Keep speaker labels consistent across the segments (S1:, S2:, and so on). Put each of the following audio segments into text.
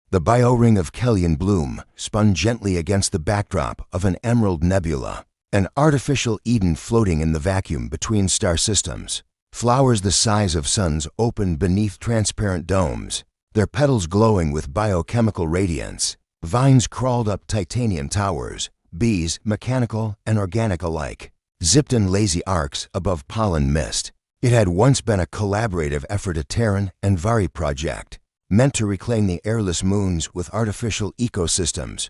S1: The bioring of Kellyan bloom spun gently against the backdrop of an emerald nebula, an artificial Eden floating in the vacuum between star systems. Flowers the size of suns opened beneath transparent domes, their petals glowing with biochemical radiance. Vines crawled up titanium towers, bees, mechanical and organic alike, zipped in lazy arcs above pollen mist. It had once been a collaborative effort, a Terran and Vari project, meant to reclaim the airless moons with artificial ecosystems.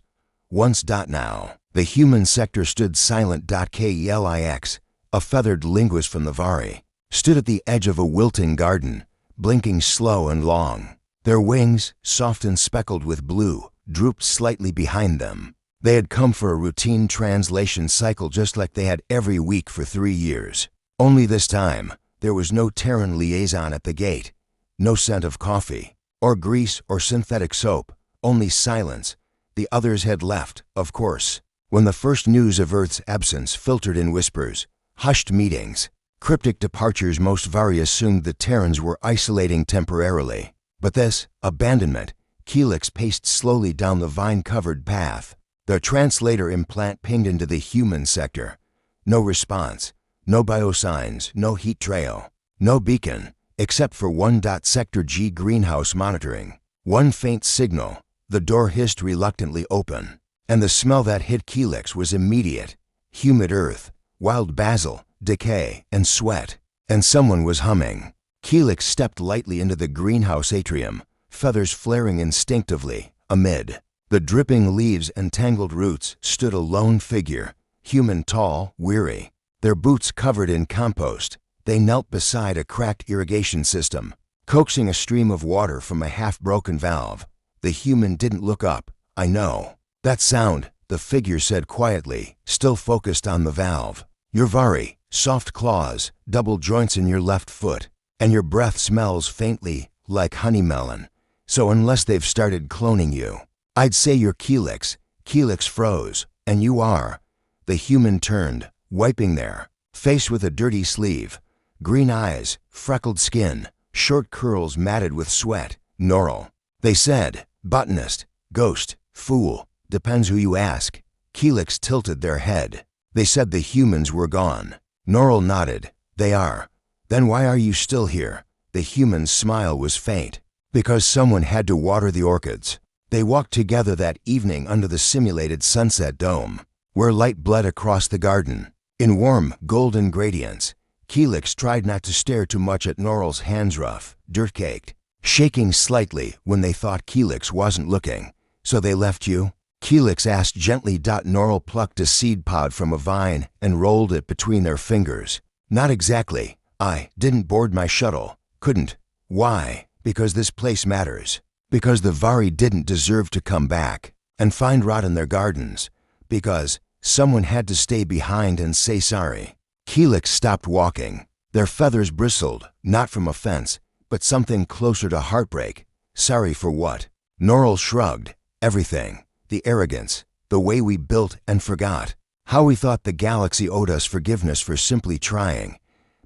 S1: Once. Now, the human sector stood silent. Kelix, a feathered linguist from the Vari, stood at the edge of a wilting garden, blinking slow and long. Their wings, soft and speckled with blue, drooped slightly behind them. They had come for a routine translation cycle just like they had every week for 3 years. Only this time, there was no Terran liaison at the gate, no scent of coffee, or grease or synthetic soap, only silence. The others had left, of course. When the first news of Earth's absence filtered in whispers, hushed meetings, cryptic departures, most Vari assumed the Terrans were isolating temporarily. But this abandonment, Kelix paced slowly down the vine-covered path. The translator implant pinged into the human sector. No response, no biosigns, no heat trail, no beacon, except for one. Sector G greenhouse monitoring. One faint signal, the door hissed reluctantly open, and the smell that hit Kelix was immediate. Humid earth, wild basil, decay, and sweat. And someone was humming. Kelix stepped lightly into the greenhouse atrium, feathers flaring instinctively. Amid the dripping leaves and tangled roots stood a lone figure, human, tall, weary, their boots covered in compost. They knelt beside a cracked irrigation system, coaxing a stream of water from a half-broken valve. The human didn't look up. "I know that sound," the figure said quietly, still focused on the valve. "You're Vari, soft claws, double joints in your left foot, and your breath smells faintly like honey melon. So unless they've started cloning you, I'd say you're Kelix." Kelix froze. "And you are?" The human turned, wiping their face with a dirty sleeve. Green eyes, freckled skin, short curls matted with sweat. "Norl," they said. "Botanist, ghost, fool, depends who you ask." Kelix tilted their head. "They said the humans were gone." Norl nodded. "They are." "Then why are you still here?" The human's smile was faint. "Because someone had to water the orchids." They walked together that evening under the simulated sunset dome, where light bled across the garden in warm, golden gradients. Kelix tried not to stare too much at Norl's hands, rough, dirt-caked, shaking slightly when they thought Kelix wasn't looking. "So they left you?" Kelix asked gently. Norl plucked a seed pod from a vine and rolled it between their fingers. "Not exactly. I didn't board my shuttle. Couldn't." "Why?" "Because this place matters. Because the Vari didn't deserve to come back and find rot in their gardens. Because someone had to stay behind and say sorry." Kelix stopped walking. Their feathers bristled, not from offense, but something closer to heartbreak. "Sorry for what?" Norl shrugged. "Everything. The arrogance, the way we built and forgot, how we thought the galaxy owed us forgiveness for simply trying.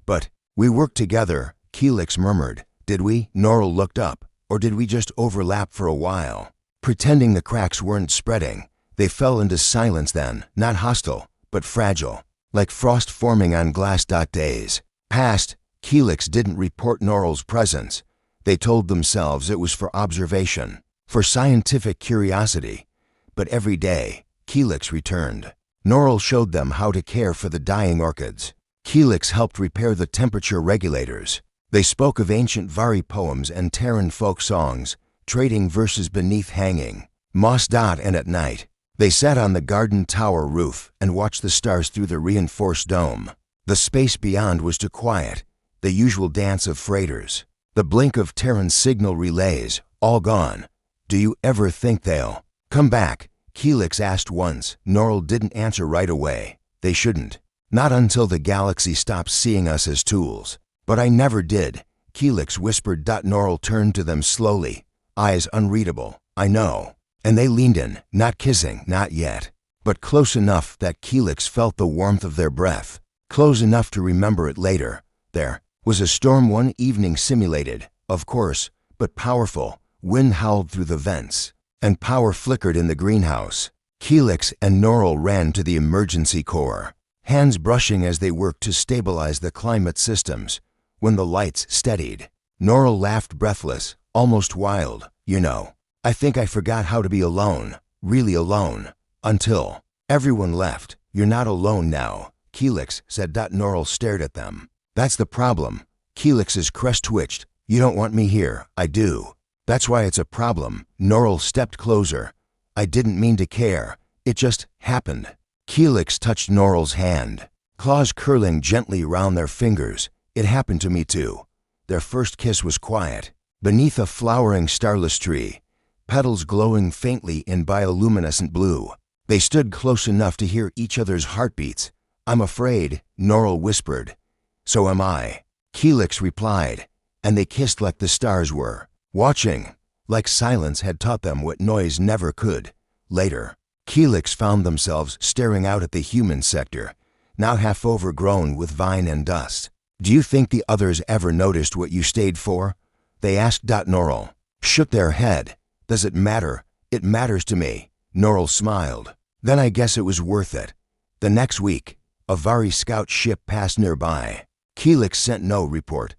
S1: But we worked together," Kelix murmured. "Did we?" Norl looked up. "Or did we just overlap for a while, pretending the cracks weren't spreading?" They fell into silence then, not hostile, but fragile, like frost forming on glass. Days passed. Kelix didn't report Norl's presence. They told themselves it was for observation, for scientific curiosity. But every day, Kelix returned. Norl showed them how to care for the dying orchids. Kelix helped repair the temperature regulators. They spoke of ancient Vari poems and Terran folk songs, trading verses beneath hanging moss. And at night, they sat on the garden tower roof and watched the stars through the reinforced dome. The space beyond was too quiet, the usual dance of freighters, the blink of Terran signal relays, all gone. "Do you ever think they'll come back?" Kelix asked once. Norl didn't answer right away. "They shouldn't. Not until the galaxy stops seeing us as tools." "But I never did," Kelix whispered. Norl turned to them slowly, eyes unreadable. "I know." And they leaned in, not kissing, not yet, but close enough that Kelix felt the warmth of their breath, close enough to remember it later. There was a storm one evening, simulated, of course, but powerful. Wind howled through the vents. and power flickered in the greenhouse. Helix and Norrell ran to the emergency core, hands brushing as they worked to stabilize the climate systems. When the lights steadied, Norrell laughed, breathless, almost wild. "You know, I think I forgot how to be alone, really alone, until everyone left." "You're not alone now," Helix said. Norrell stared at them. "That's the problem." Helix's crest twitched. "You don't want me here." "I do. That's why it's a problem." Norrell stepped closer. "I didn't mean to care. It just happened." Helix touched Norrell's hand, claws curling gently around their fingers. "It happened to me too." Their first kiss was quiet, beneath a flowering starless tree, petals glowing faintly in bioluminescent blue. They stood close enough to hear each other's heartbeats. "I'm afraid," Norrell whispered. "So am I," Helix replied, and they kissed like the stars were watching, like silence had taught them what noise never could. Later, Helix found themselves staring out at the human sector, now half overgrown with vine and dust. "Do you think the others ever noticed what you stayed for?" they asked. Norrell shook their head. "Does it matter?" "It matters to me." Norrell smiled. "Then I guess it was worth it." The next week, a Vari scout ship passed nearby. Helix sent no report.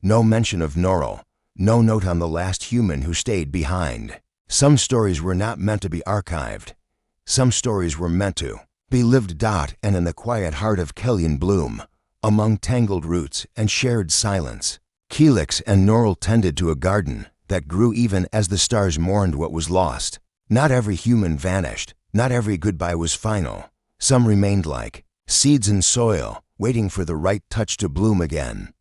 S1: No mention of Norrell. No note on the last human who stayed behind. Some stories were not meant to be archived. Some stories were meant to be lived. And in the quiet heart of Kellyan Bloom, among tangled roots and shared silence, Helix and Norrell tended to a garden that grew even as the stars mourned what was lost. Not every human vanished. Not every goodbye was final. Some remained like seeds in soil, waiting for the right touch to bloom again.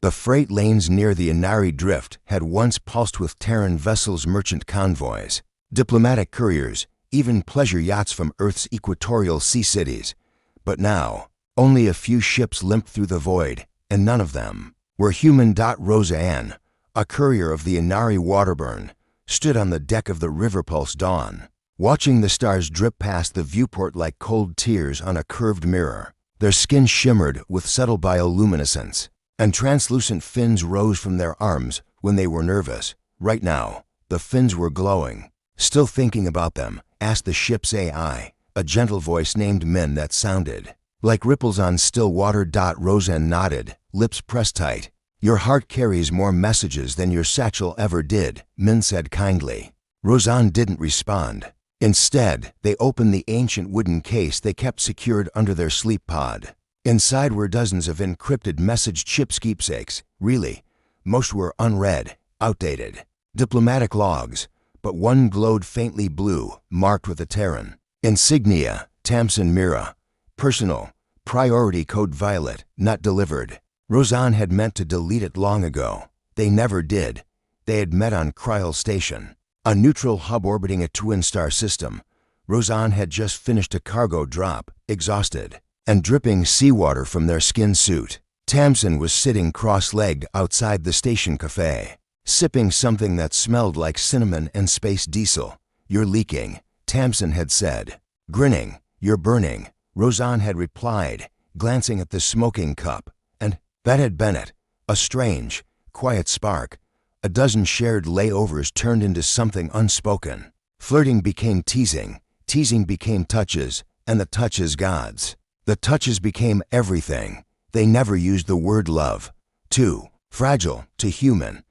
S1: The freight lanes near the Inari Drift had once pulsed with Terran vessels, merchant convoys, diplomatic couriers, even pleasure yachts from Earth's equatorial sea cities. But now, only a few ships limped through the void, and none of them were human. Roseanne, a courier of the Inari Waterburn, stood on the deck of the Riverpulse Dawn, watching the stars drip past the viewport like cold tears on a curved mirror. Their skin shimmered with subtle bioluminescence, and translucent fins rose from their arms when they were nervous. Right now, the fins were glowing. "Still thinking about them?" asked the ship's AI, a gentle voice named Min that sounded like ripples on still water. Roseanne nodded, lips pressed tight. "Your heart carries more messages than your satchel ever did," Min said kindly. Roseanne didn't respond. Instead, they opened the ancient wooden case they kept secured under their sleep pod. Inside were dozens of encrypted message chips, keepsakes. Really, most were unread, outdated. Diplomatic logs, but one glowed faintly blue, marked with a Terran insignia, Tamsin Mira. Personal, priority code violet, not delivered. Roseanne had meant to delete it long ago. They never did. They had met on Kryl Station, a neutral hub orbiting a twin-star system. Roseanne had just finished a cargo drop, exhausted, and dripping seawater from their skin suit. Tamsin was sitting cross-legged outside the station cafe, sipping something that smelled like cinnamon and space diesel. "You're leaking," Tamsin had said. Grinning, "You're burning," Roseanne had replied, glancing at the smoking cup. And that had been it. A strange, quiet spark. A dozen shared layovers turned into something unspoken. Flirting became teasing, teasing became touches, and the touches gods. The touches became everything. They never used the word love. Too fragile, too human.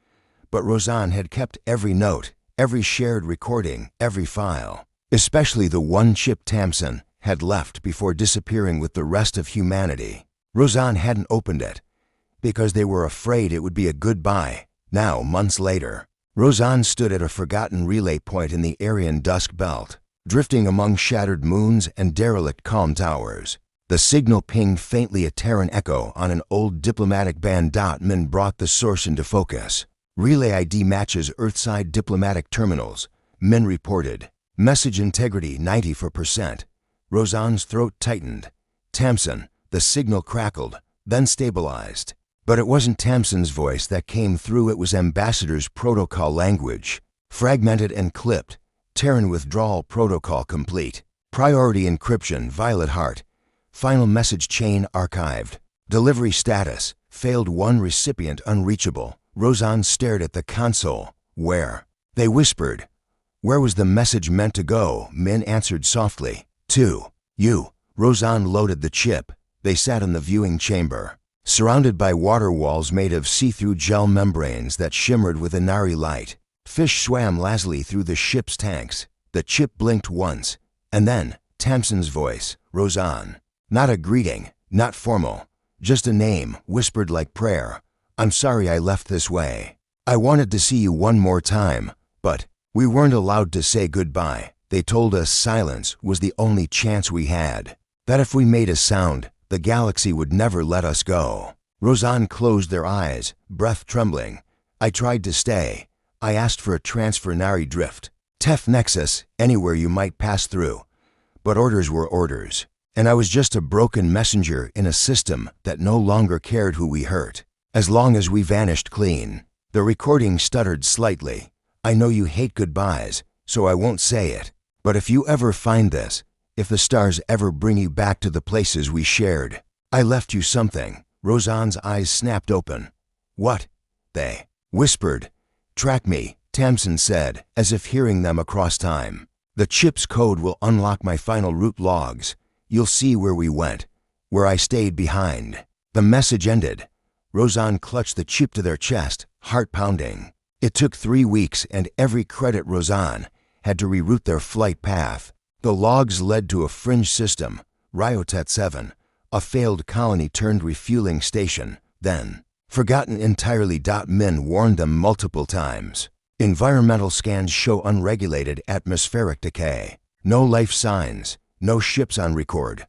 S1: But Roseanne had kept every note, every shared recording, every file. Especially the one chip Tamsin had left before disappearing with the rest of humanity. Roseanne hadn't opened it, because they were afraid it would be a goodbye. Now, months later, Roseanne stood at a forgotten relay point in the Aryan dusk belt, drifting among shattered moons and derelict calm towers. The signal pinged faintly, a Terran echo on an old diplomatic band. Min brought the source into focus. "Relay ID matches Earthside diplomatic terminals," Min reported. "Message integrity 94%. Roseanne's throat tightened. "Tamsin," the signal crackled, then stabilized. But it wasn't Tamsin's voice that came through, it was Ambassador's protocol language. Fragmented and clipped. Terran withdrawal protocol complete. Priority encryption, Violet Heart. Final message chain archived. Delivery status, failed one recipient unreachable. Roseanne stared at the console. "Where?" They whispered. Where was the message meant to go? Min answered softly. To you. Rozan loaded the chip. They sat in the viewing chamber, surrounded by water walls made of see-through gel membranes that shimmered with Inari light. Fish swam lazily through the ship's tanks. The chip blinked once, and then Tamsin's voice, Rozan. Not a greeting, not formal, just a name, whispered like prayer. I'm sorry I left this way. I wanted to see you one more time, but we weren't allowed to say goodbye. They told us silence was the only chance we had, that if we made a sound, the galaxy would never let us go. Rozan closed their eyes, breath trembling. I tried to stay. I asked for a transfer Nari drift. Tef Nexus, anywhere you might pass through. But orders were orders, and I was just a broken messenger in a system that no longer cared who we hurt, as long as we vanished clean. The recording stuttered slightly. I know you hate goodbyes, so I won't say it. But if you ever find this, if the stars ever bring you back to the places we shared, I left you something. Rozan's eyes snapped open. What? They whispered. Track me, Tamsin said, as if hearing them across time. The chip's code will unlock my final route logs. You'll see where we went, where I stayed behind. The message ended. Rozan clutched the chip to their chest, heart pounding. It took 3 weeks, and every credit Rozan had to reroute their flight path. The logs led to a fringe system, Ryotet 7, a failed colony-turned-refueling station. Then, forgotten entirely. Min warned them multiple times. Environmental scans show unregulated atmospheric decay. No life signs, no ships on record.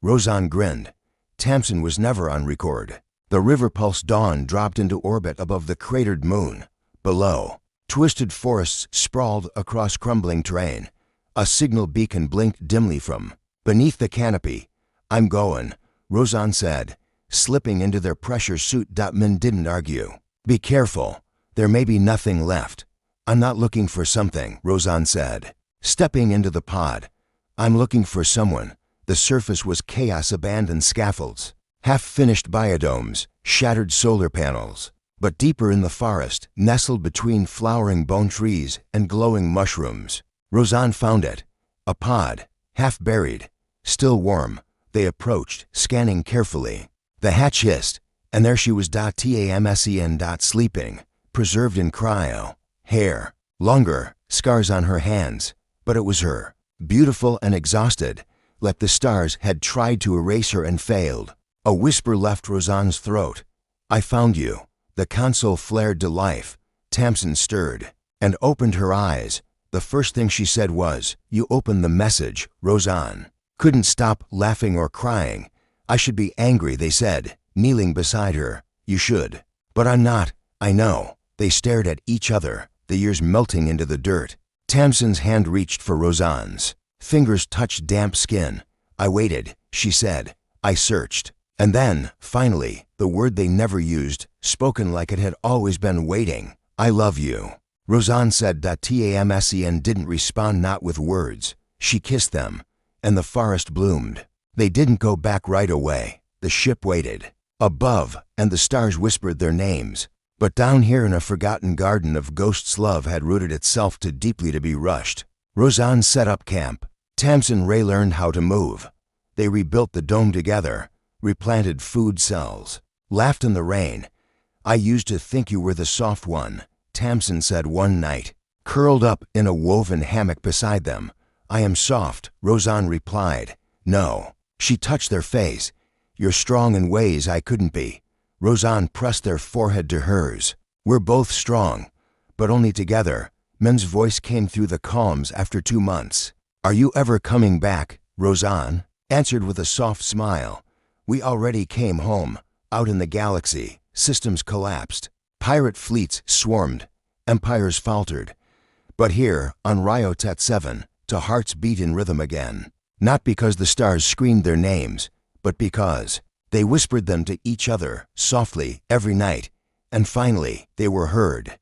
S1: Rozan grinned. Tamsin was never on record. The River Pulse Dawn dropped into orbit above the cratered moon. Below, twisted forests sprawled across crumbling terrain. A signal beacon blinked dimly from beneath the canopy. I'm going, Rozan said, slipping into their pressure suit. Min didn't argue. Be careful. There may be nothing left. I'm not looking for something, Rozan said, stepping into the pod. I'm looking for someone. The surface was chaos, abandoned scaffolds, half-finished biodomes, shattered solar panels. But deeper in the forest, nestled between flowering bone trees and glowing mushrooms, Rozan found it. A pod, half-buried, still warm. They approached, scanning carefully. The hatch hissed, and there she was. Tamsen. Sleeping, preserved in cryo. Hair, longer, scars on her hands. But it was her, beautiful and exhausted, like the stars had tried to erase her and failed. A whisper left Rozan's throat. I found you. The console flared to life. Tamsin stirred and opened her eyes. The first thing she said was, you opened the message, Rozan. Couldn't stop laughing or crying. I should be angry, they said, kneeling beside her. You should. But I'm not. I know. They stared at each other, the years melting into the dirt. Tamsin's hand reached for Rozan's. Fingers touched damp skin. I waited, she said. I searched. And then, finally, the word they never used, spoken like it had always been waiting. I love you. Rozan said. Tamsen didn't respond, not with words. She kissed them, and the forest bloomed. They didn't go back right away. The ship waited. Above, and the stars whispered their names. But down here in a forgotten garden of ghosts, love had rooted itself too deeply to be rushed. Rozan set up camp. Tamsin Ray learned how to move. They rebuilt the dome together, replanted food cells, laughed in the rain. I used to think you were the soft one, Tamsin said one night, curled up in a woven hammock beside them. I am soft, Rozan replied. No. She touched their face. You're strong in ways I couldn't be. Rozan pressed their forehead to hers. We're both strong, but only together. Min's voice came through the calms after 2 months. Are you ever coming back? Rozan answered with a soft smile. We already came home. Out in the galaxy, systems collapsed. Pirate fleets swarmed. Empires faltered. But here, on Ryotet 7, to hearts beat in rhythm again. Not because the stars screamed their names, but because they whispered them to each other, softly, every night. And finally, they were heard.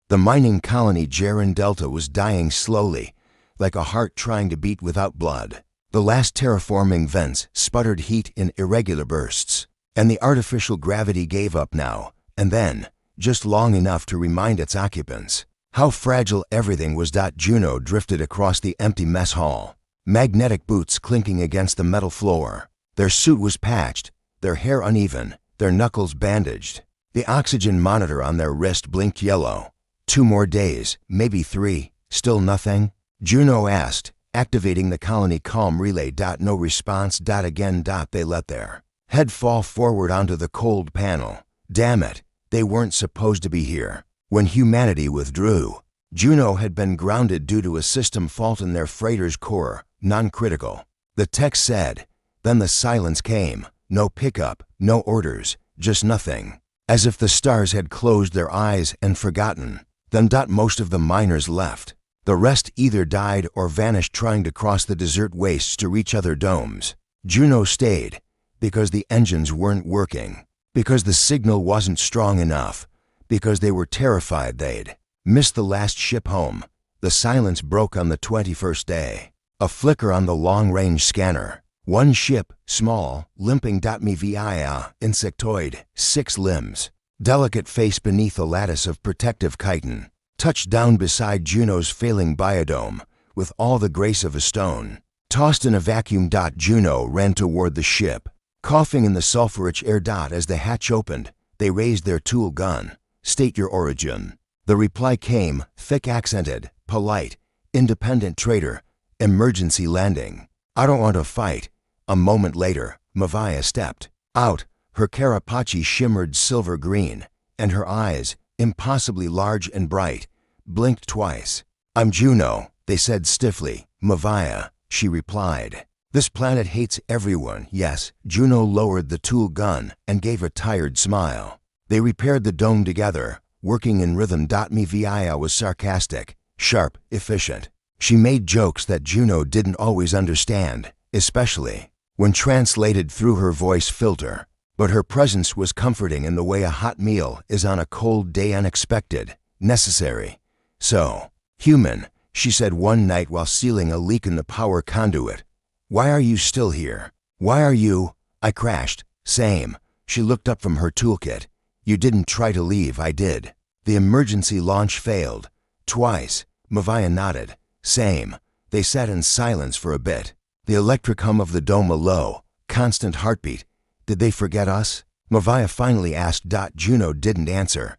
S1: The mining colony Jaren Delta was dying slowly, like a heart trying to beat without blood. The last terraforming vents sputtered heat in irregular bursts, and the artificial gravity gave up now and then, just long enough to remind its occupants. How fragile everything was. Juno drifted across the empty mess hall, magnetic boots clinking against the metal floor. Their suit was patched, their hair uneven, their knuckles bandaged. The oxygen monitor on their wrist blinked yellow. 2 more days, maybe 3, still nothing? Juno asked, activating the colony calm relay. No response. Again. They let their head fall forward onto the cold panel. Damn it, they weren't supposed to be here. When humanity withdrew, Juno had been grounded due to a system fault in their freighter's core, non-critical. The text said. Then the silence came. No pickup, no orders, just nothing. As if the stars had closed their eyes and forgotten. Then. Most of the miners left. The rest either died or vanished trying to cross the desert wastes to reach other domes. Juno stayed, because the engines weren't working, because the signal wasn't strong enough, because they were terrified they'd missed the last ship home. The silence broke on the 21st day. A flicker on the long-range scanner. One ship, small, limping. Me via insectoid, 6 limbs. Delicate face beneath a lattice of protective chitin. Touched down beside Juno's failing biodome, with all the grace of a stone. Tossed in a vacuum. Juno ran toward the ship, coughing in the sulfur-rich air. As the hatch opened, they raised their tool gun. State your origin. The reply came, thick-accented, polite, independent trader, emergency landing. I don't want to fight. A moment later, Mavia stepped out. Her carapace shimmered silver green, and her eyes, impossibly large and bright, blinked twice. I'm Juno, they said stiffly. Mavia, she replied. This planet hates everyone, yes. Juno lowered the tool gun and gave a tired smile. They repaired the dome together, working in rhythm. Mavia was sarcastic, sharp, efficient. She made jokes that Juno didn't always understand, especially when translated through her voice filter. But her presence was comforting in the way a hot meal is on a cold day. Unexpected, necessary. So, human, she said one night while sealing a leak in the power conduit. Why are you still here? Why are you? I crashed. Same. She looked up from her toolkit. You didn't try to leave, I did. The emergency launch failed. Twice. Mavia nodded. Same. They sat in silence for a bit. The electric hum of the dome a low, constant heartbeat. Did they forget us? Mavia finally asked. Juno didn't answer.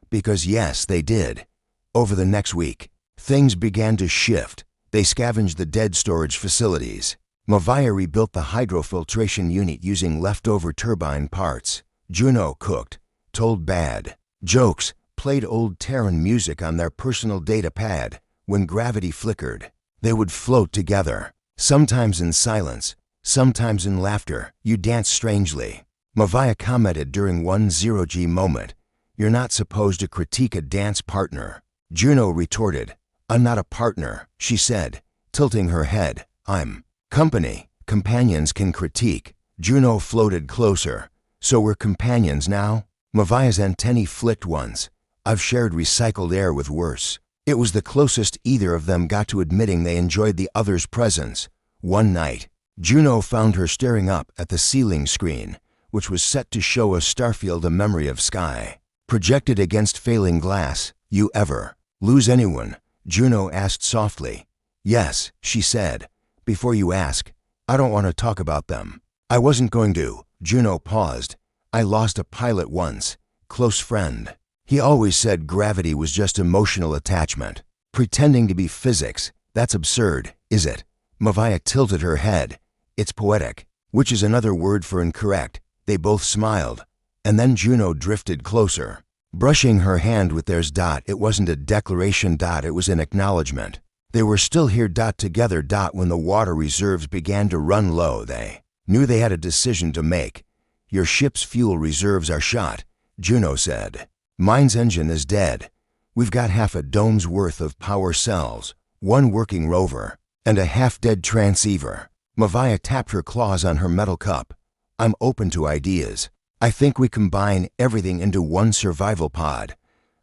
S1: Because yes, they did. Over the next week, things began to shift. They scavenged the dead storage facilities. Mavia rebuilt the hydrofiltration unit using leftover turbine parts. Juno cooked, told bad jokes, played old Terran music on their personal data pad. When gravity flickered, they would float together, sometimes in silence, sometimes in laughter. You dance strangely. Mavia commented during one 0G moment. You're not supposed to critique a dance partner. Juno retorted. I'm not a partner, she said, tilting her head. I'm company. Companions can critique. Juno floated closer. So we're companions now? Mavia's antennae flicked once. I've shared recycled air with worse. It was the closest either of them got to admitting they enjoyed the other's presence. One night, Juno found her staring up at the ceiling screen, which was set to show a starfield, a memory of sky, projected against failing glass. You ever lose anyone? Juno asked softly. Yes, she said. Before you ask, I don't want to talk about them. I wasn't going to. Juno paused. I lost a pilot once, close friend. He always said gravity was just emotional attachment. Pretending to be physics, that's absurd, is it? Mavia tilted her head. It's poetic, which is another word for incorrect. They both smiled, and then Juno drifted closer, brushing her hand with theirs. It wasn't a declaration. It was an acknowledgement. They were still here. Together. When the water reserves began to run low, they knew they had a decision to make. Your ship's fuel reserves are shot, Juno said. Mine's engine is dead. We've got half a dome's worth of power cells, one working rover, and a half-dead transceiver. Mavia tapped her claws on her metal cup. I'm open to ideas. I think we combine everything into one survival pod.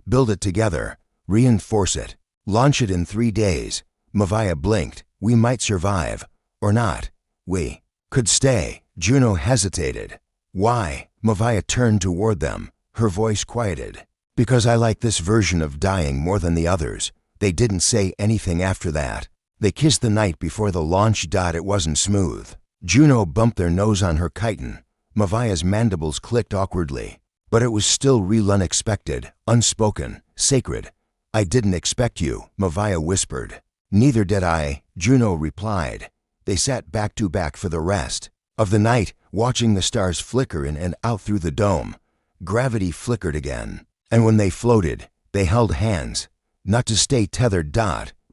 S1: Build it together, reinforce it, launch it in 3 days. Mavia blinked. We might survive, or not. We could stay. Juno hesitated. Why? Mavia turned toward them. Her voice quieted. Because I like this version of dying more than the others. They didn't say anything after that. They kissed the night before the launch. It wasn't smooth. Juno bumped their nose on her chitin. Mavia's mandibles clicked awkwardly. But it was still real, unexpected, unspoken, sacred. I didn't expect you, Mavia whispered. Neither did I, Juno replied. They sat back to back for the rest of the night, watching the stars flicker in and out through the dome. Gravity flickered again. And when they floated, they held hands. Not to stay tethered,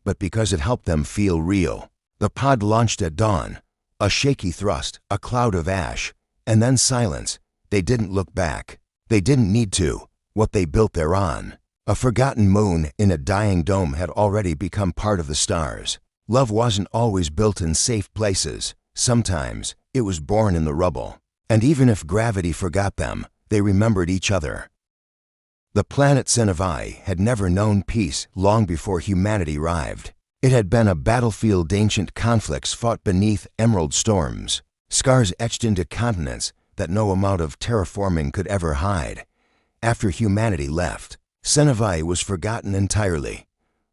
S1: but because it helped them feel real. The pod launched at dawn. A shaky thrust, a cloud of ash, and then silence. They didn't look back. They didn't need to. What they built thereon, a forgotten moon in a dying dome, had already become part of the stars. Love wasn't always built in safe places. Sometimes it was born in the rubble. And even if gravity forgot them, they remembered each other. The planet Sci-Fi had never known peace long before humanity arrived. It had been a battlefield, ancient conflicts fought beneath emerald storms, scars etched into continents that no amount of terraforming could ever hide. After humanity left, Sci-Fi was forgotten entirely.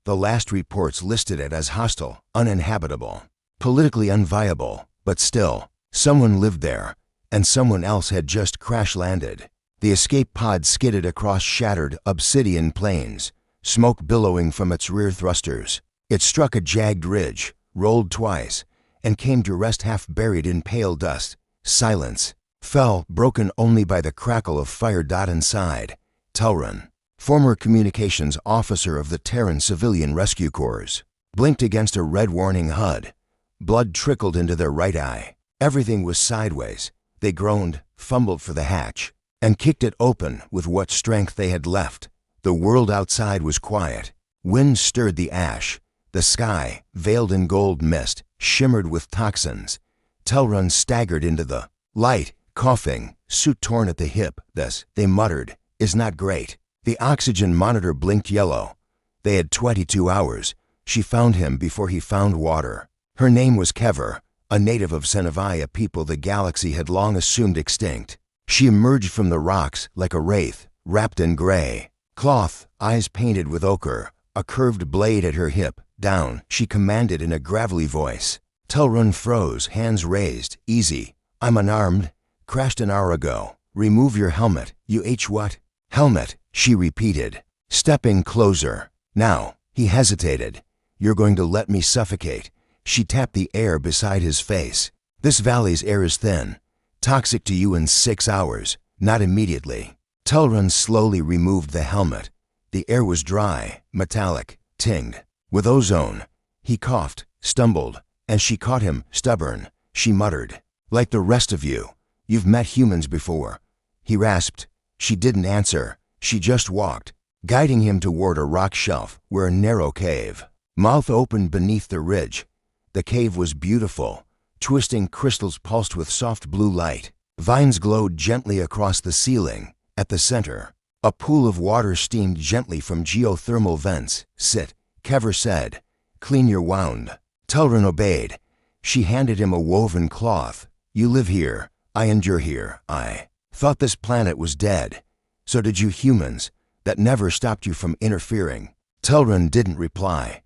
S1: The last reports listed it as hostile, uninhabitable, politically unviable, but still, someone lived there, and someone else had just crash-landed. The escape pod skidded across shattered obsidian plains, smoke billowing from its rear thrusters. It struck a jagged ridge, rolled twice, and came to rest half buried in pale dust. Silence fell, broken only by the crackle of fire. Inside, Telrun, former communications officer of the Terran Civilian Rescue Corps, blinked against a red warning HUD. Blood trickled into their right eye. Everything was sideways. They groaned, fumbled for the hatch, and kicked it open with what strength they had left. The world outside was quiet. Wind stirred the ash. The sky, veiled in gold mist, shimmered with toxins. Telrun staggered into the light, coughing, suit torn at the hip. This, they muttered, is not great. The oxygen monitor blinked yellow. They had 22 hours. She found him before he found water. Her name was Kever, a native of Sci-Fi, a people the galaxy had long assumed extinct. She emerged from the rocks like a wraith, wrapped in gray cloth, eyes painted with ochre, a curved blade at her hip. Down, she commanded in a gravelly voice. Telrun froze, hands raised. Easy. I'm unarmed. Crashed an hour ago. Remove your helmet. You what? Helmet, she repeated, stepping closer. Now, he hesitated. You're going to let me suffocate. She tapped the air beside his face. This valley's air is thin. Toxic to you in 6 hours, not immediately. Telrun slowly removed the helmet. The air was dry, metallic, tinged with ozone. He coughed, stumbled, and she caught him, stubborn. She muttered, like the rest of you. You've met humans before. He rasped. She didn't answer. She just walked, guiding him toward a rock shelf where a narrow cave. Mouth opened beneath the ridge. The cave was beautiful. Twisting crystals pulsed with soft blue light. Vines glowed gently across the ceiling. At the center, a pool of water steamed gently from geothermal vents. Sit, Kever said. Clean your wound. Telrun obeyed. She handed him a woven cloth. You live here. I endure here. I thought this planet was dead. So did you humans. That never stopped you from interfering. Telrun didn't reply.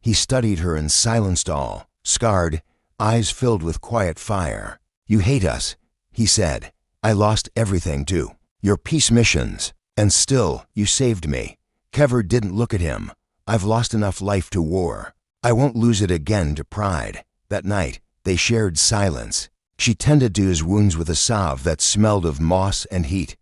S1: He studied her in silence, all scarred, eyes filled with quiet fire. You hate us, he said. I lost everything too. Your peace missions. And still, you saved me. Kever didn't look at him. I've lost enough life to war. I won't lose it again to pride. That night, they shared silence. She tended to his wounds with a salve that smelled of moss and heat.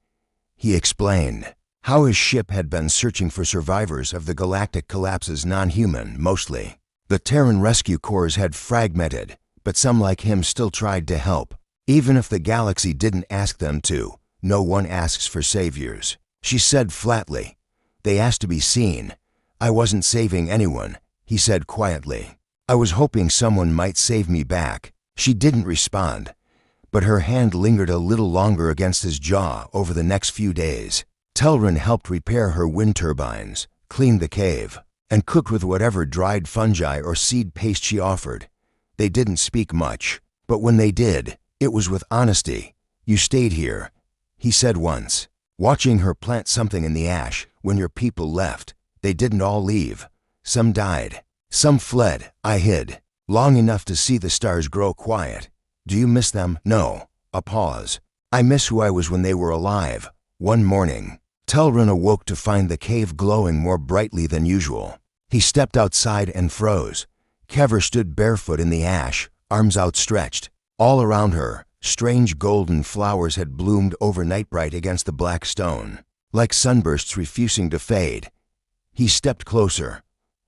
S1: He explained how his ship had been searching for survivors of the galactic collapses, non-human mostly. The Terran Rescue Corps had fragmented, but some like him still tried to help. Even if the galaxy didn't ask them to, no one asks for saviors. She said flatly. They asked to be seen. I wasn't saving anyone, he said quietly. I was hoping someone might save me back. She didn't respond, but her hand lingered a little longer against his jaw over the next few days. Telrun helped repair her wind turbines, cleaned the cave, and cooked with whatever dried fungi or seed paste she offered. They didn't speak much, but when they did, it was with honesty. You stayed here, he said once. Watching her plant something in the ash when your people left, they didn't all leave. Some died. Some fled. I hid. Long enough to see the stars grow quiet. Do you miss them? No. A pause. I miss who I was when they were alive. One morning, Telrun awoke to find the cave glowing more brightly than usual. He stepped outside and froze. Kever stood barefoot in the ash, arms outstretched. All around her, strange golden flowers had bloomed overnight bright against the black stone, like sunbursts refusing to fade. He stepped closer.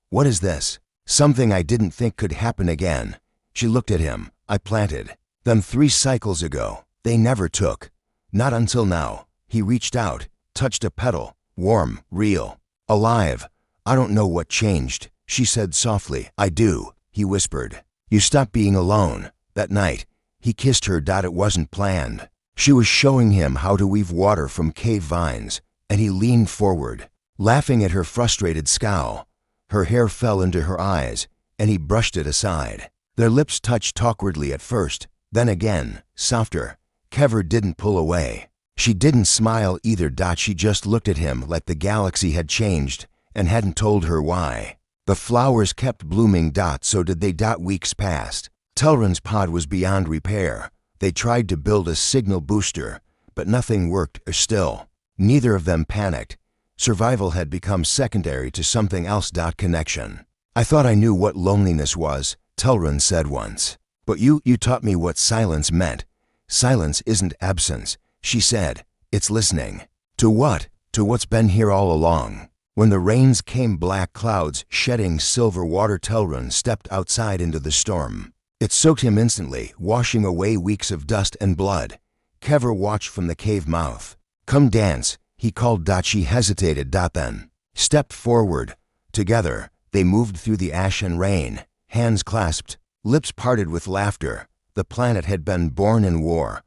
S1: What is this? Something I didn't think could happen again. She looked at him. I planted them 3 cycles ago. They never took. Not until now. He reached out, touched a petal. Warm, real, alive. I don't know what changed, she said softly. I do, he whispered. You stopped being alone. That night, he kissed her. It wasn't planned. She was showing him how to weave water from cave vines, and he leaned forward, laughing at her frustrated scowl. Her hair fell into her eyes, and he brushed it aside. Their lips touched awkwardly at first, then again, softer. Kever didn't pull away. She didn't smile either. She just looked at him like the galaxy had changed and hadn't told her why. The flowers kept blooming. So did they. Weeks passed. Telrun's pod was beyond repair. They tried to build a signal booster, but nothing worked. Still, neither of them panicked. Survival had become secondary to something else. Connection. I thought I knew what loneliness was, Telrun said once. But you taught me what silence meant. Silence isn't absence, she said. It's listening. To what? To what's been here all along. When the rains came, black clouds shedding silver water, Telrun stepped outside into the storm. It soaked him instantly, washing away weeks of dust and blood. Kever watched from the cave mouth. Come dance, he called. She hesitated. Then stepped forward. Together, they moved through the ash and rain, hands clasped, lips parted with laughter. The planet had been born in war,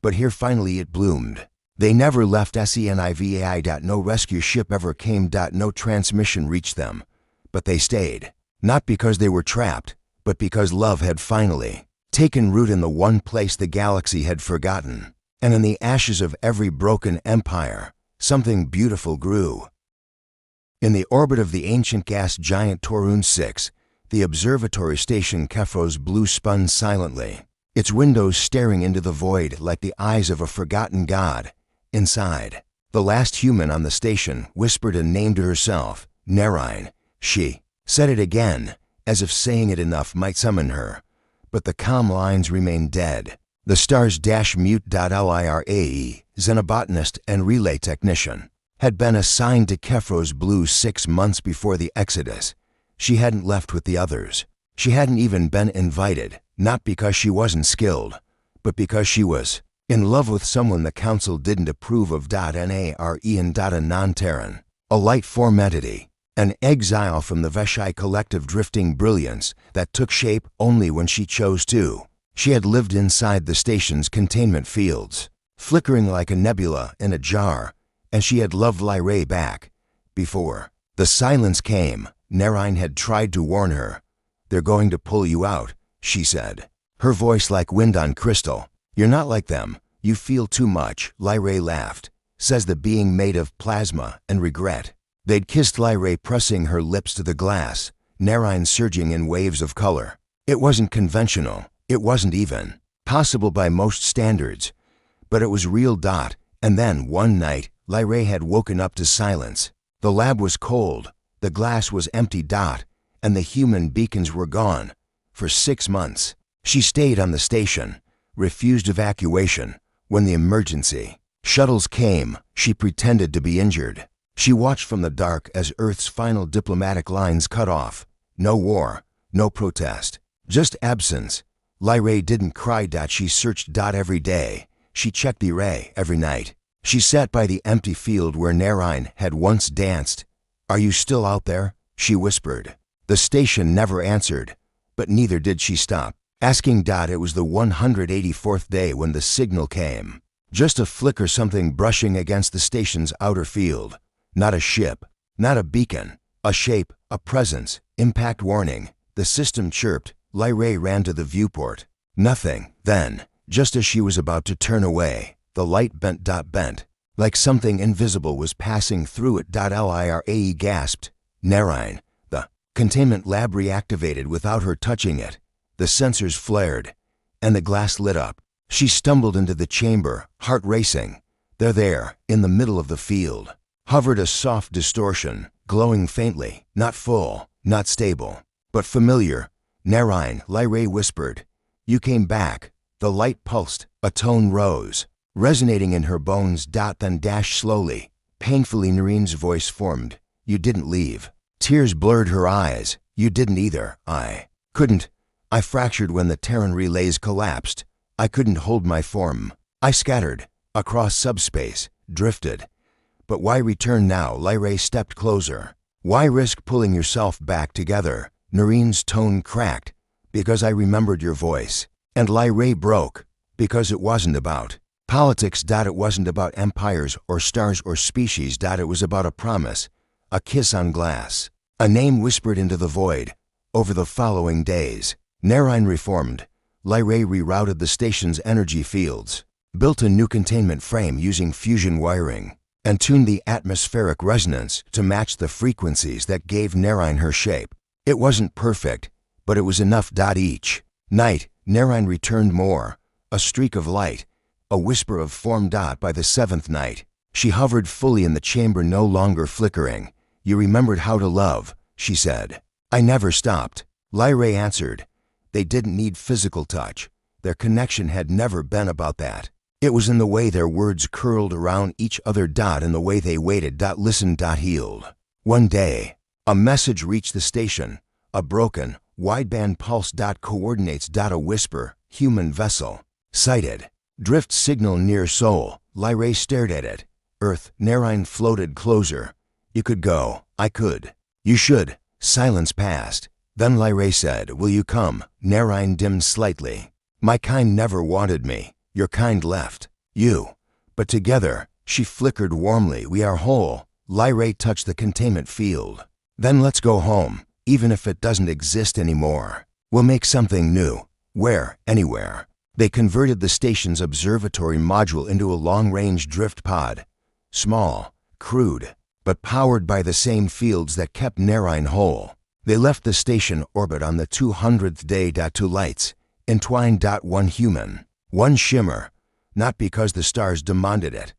S1: but here finally it bloomed. They never left Senivai. No rescue ship ever came. No transmission reached them, but they stayed. Not because they were trapped, but because love had finally taken root in the one place the galaxy had forgotten. And in the ashes of every broken empire, something beautiful grew. In the orbit of the ancient gas giant Torun 6, the observatory station Kefros Blue spun silently, its windows staring into the void like the eyes of a forgotten god. Inside, the last human on the station whispered a name to herself, Nerine. She said it again, as if saying it enough might summon her. But the comm lines remained dead. The stars mute. Lirae, xenobotanist and relay technician, had been assigned to Kefros Blue 6 months before the exodus. She hadn't left with the others. She hadn't even been invited, not because she wasn't skilled, but because she was in love with someone the council didn't approve of. Nare and a non-Terran, a light-form entity, an exile from the Veshai collective drifting brilliance that took shape only when she chose to. She had lived inside the station's containment fields, flickering like a nebula in a jar, and she had loved Lyrae back. Before the silence came, Nerine had tried to warn her. They're going to pull you out, she said, her voice like wind on crystal. You're not like them. You feel too much. Lyrae laughed. Says the being made of plasma and regret. They'd kissed Lyrae, pressing her lips to the glass, Nerine surging in waves of color. It wasn't conventional. It wasn't even possible by most standards. But it was real. And then, one night, Lyrae had woken up to silence. The lab was cold. The glass was empty. And the human beacons were gone. For 6 months, she stayed on the station, refused evacuation. When the emergency shuttles came, she pretended to be injured. She watched from the dark as Earth's final diplomatic lines cut off. No war, no protest, just absence. Lyrae didn't cry. She searched. Every day. She checked the array every night. She sat by the empty field where Nerine had once danced. Are you still out there? She whispered. The station never answered, but neither did she stop asking. It was the 184th day when the signal came. Just a flicker, something brushing against the station's outer field. Not a ship, not a beacon, a shape, a presence. Impact warning. The system chirped. Lyrae ran to the viewport. Nothing. Then, just as she was about to turn away, the light bent. like something invisible was passing through it. Lyra gasped. Narine. The containment lab reactivated without her touching it. The sensors flared, and the glass lit up. She stumbled into the chamber, heart racing. There, in the middle of the field, hovered a soft distortion, glowing faintly, not full, not stable, but familiar. Narine, Lyra whispered. You came back. The light pulsed, a tone rose, resonating in her bones. Then dashed slowly. Painfully, Narine's voice formed. You didn't leave. Tears blurred her eyes. You didn't either. I couldn't. I fractured when the Terran relays collapsed. I couldn't hold my form. I scattered, across subspace, drifted. But why return now? Lyra stepped closer. Why risk pulling yourself back together? Narine's tone cracked. Because I remembered your voice. And Lyra broke. Because it wasn't about politics. It wasn't about empires or stars or species. It was about a promise, a kiss on glass, a name whispered into the void. Over the following days, Narine reformed. Lyra rerouted the station's energy fields, built a new containment frame using fusion wiring, and tuned the atmospheric resonance to match the frequencies that gave Narine her shape. It wasn't perfect, but it was enough. Each night, Narine returned more, a streak of light, a whisper of form. By the seventh night, she hovered fully in the chamber, no longer flickering. You remembered how to love, she said. I never stopped. Lyra answered. They didn't need physical touch. Their connection had never been about that. It was in the way their words curled around each other. In the way they waited. Listened. Healed. One day, a message reached the station, a broken, wideband pulse. Coordinates. A whisper, human vessel, sighted, drift signal near Sol. Lyra stared at it. Earth. Narine floated closer. You could go. I could. You should. Silence passed. Then Lyra said, will you come? Narine dimmed slightly. My kind never wanted me. Your kind left. You. But together, she flickered warmly. We are whole. Lyra touched the containment field. Then let's go home, even if it doesn't exist anymore. We'll make something new. Where? Anywhere. They converted the station's observatory module into a long-range drift pod. Small, crude, but powered by the same fields that kept Narine whole. They left the station orbit on the 200th day. Two lights, entwined. One human, one shimmer, not because the stars demanded it,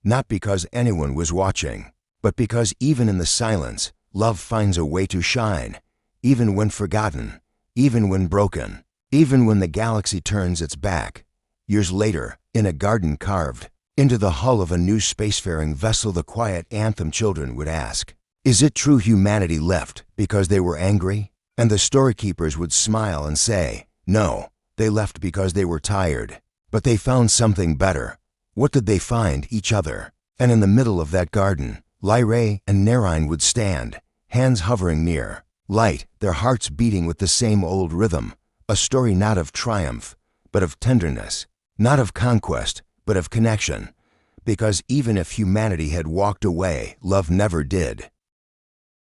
S1: not because anyone was watching, but because even in the silence, love finds a way to shine, even when forgotten, even when broken, even when the galaxy turns its back. Years later, in a garden carved into the hull of a new spacefaring vessel, the quiet anthem children would ask, is it true humanity left because they were angry? And the storekeepers would smile and say, no, they left because they were tired. But they found something better. What did they find? Each other. And in the middle of that garden, Lyra and Narine would stand, hands hovering near, light, their hearts beating with the same old rhythm. A story not of triumph, but of tenderness. Not of conquest, but of connection. Because even if humanity had walked away, love never did.